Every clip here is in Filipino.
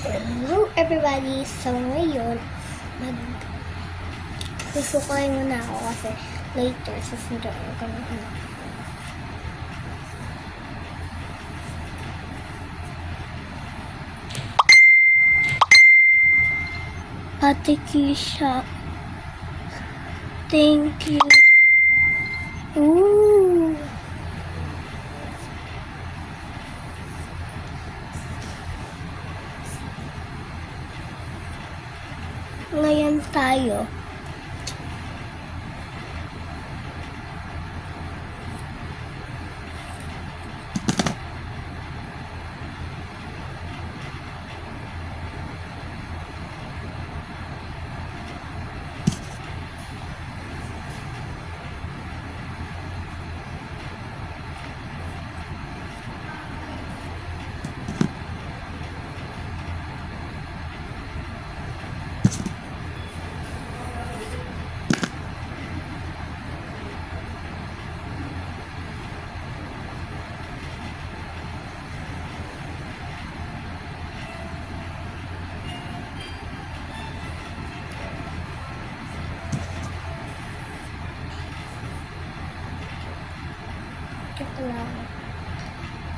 Hello everybody! So ngayon, susukay muna ako kasi later susunduin ko ng anak ko. Ate Kisha, thank you. Ooh. Ngayon tayo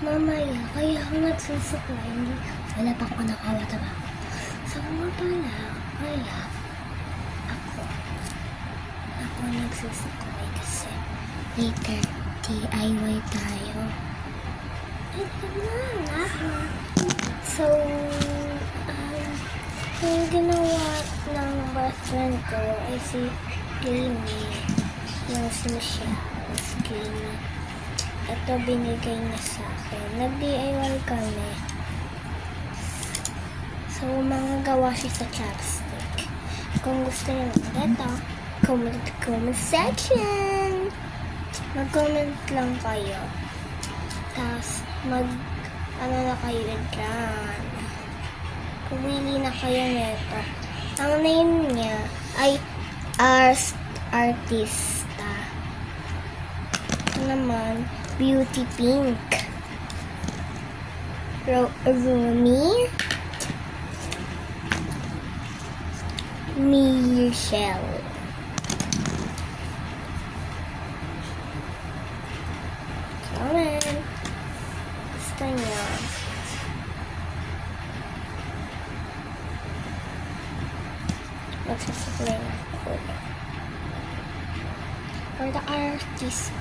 mamaya, kaya ako nagsusuklay, wala pa ako nakawa trabaho. So, pala, kaya ako nagsusuklay kasi later, DIY tayo. So, yung ginawa ng best friend ko ay si Gleamy, yung sushi, si Gleamy. Ito binigay niya sa akin. Nag-DIY kami. So, mga gawa siya sa chopstick. Kung gusto niyo naman ito, comment section. Mag-comment lang kayo. Tapos, ano na kayo dyan. Pumili na kayo nito. Ang name niya ay Artista. Ito naman, Beauty Pink. Rumi. Michelle. Comment. Gusto niyo. Magsasuklay na ako. For the artist,